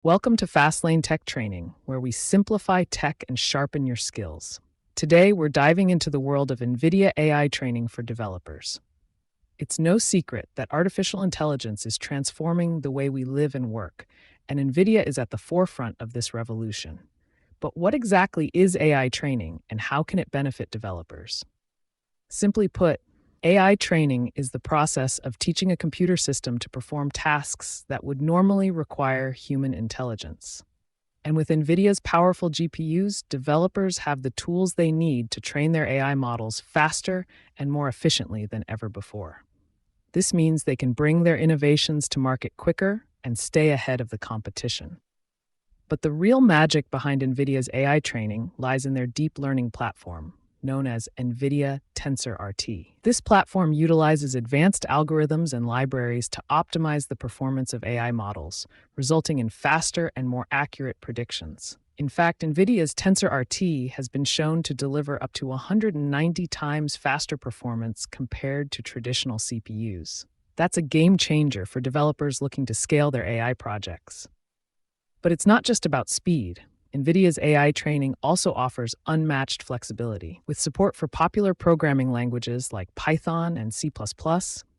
Welcome to Fastlane Tech Training, where we simplify tech and sharpen your skills. Today, we're diving into the world of NVIDIA AI training for developers. It's no secret that artificial intelligence is transforming the way we live and work, and NVIDIA is at the forefront of this revolution. But what exactly is AI training, and how can it benefit developers? Simply put, AI training is the process of teaching a computer system to perform tasks that would normally require human intelligence. And with NVIDIA's powerful GPUs, developers have the tools they need to train their AI models faster and more efficiently than ever before. This means they can bring their innovations to market quicker and stay ahead of the competition. But the real magic behind NVIDIA's AI training lies in their deep learning platform, known as NVIDIA TensorRT. This platform utilizes advanced algorithms and libraries to optimize the performance of AI models, resulting in faster and more accurate predictions. In fact, NVIDIA's TensorRT has been shown to deliver up to 190 times faster performance compared to traditional CPUs. That's a game changer for developers looking to scale their AI projects. But it's not just about speed. NVIDIA's AI training also offers unmatched flexibility. With support for popular programming languages like Python and C++,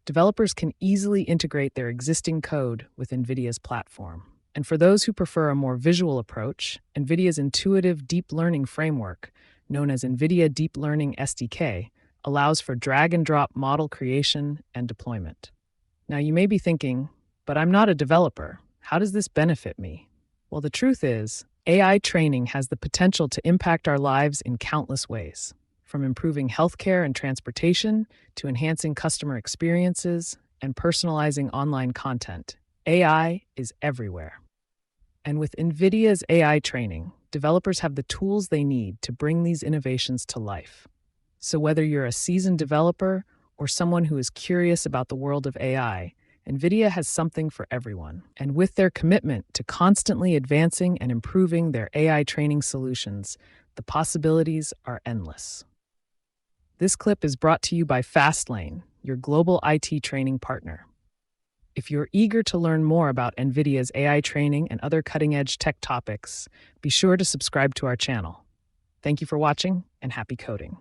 developers can easily integrate their existing code with NVIDIA's platform. And for those who prefer a more visual approach, NVIDIA's intuitive deep learning framework, known as NVIDIA Deep Learning SDK, allows for drag-and-drop model creation and deployment. Now, you may be thinking, but I'm not a developer. How does this benefit me? Well, the truth is, AI training has the potential to impact our lives in countless ways, from improving healthcare and transportation to enhancing customer experiences and personalizing online content. AI is everywhere. And with NVIDIA's AI training, developers have the tools they need to bring these innovations to life. So whether you're a seasoned developer or someone who is curious about the world of AI, NVIDIA has something for everyone. And with their commitment to constantly advancing and improving their AI training solutions, the possibilities are endless. This clip is brought to you by Fastlane, your global IT training partner. If you're eager to learn more about NVIDIA's AI training and other cutting-edge tech topics, be sure to subscribe to our channel. Thank you for watching, and happy coding.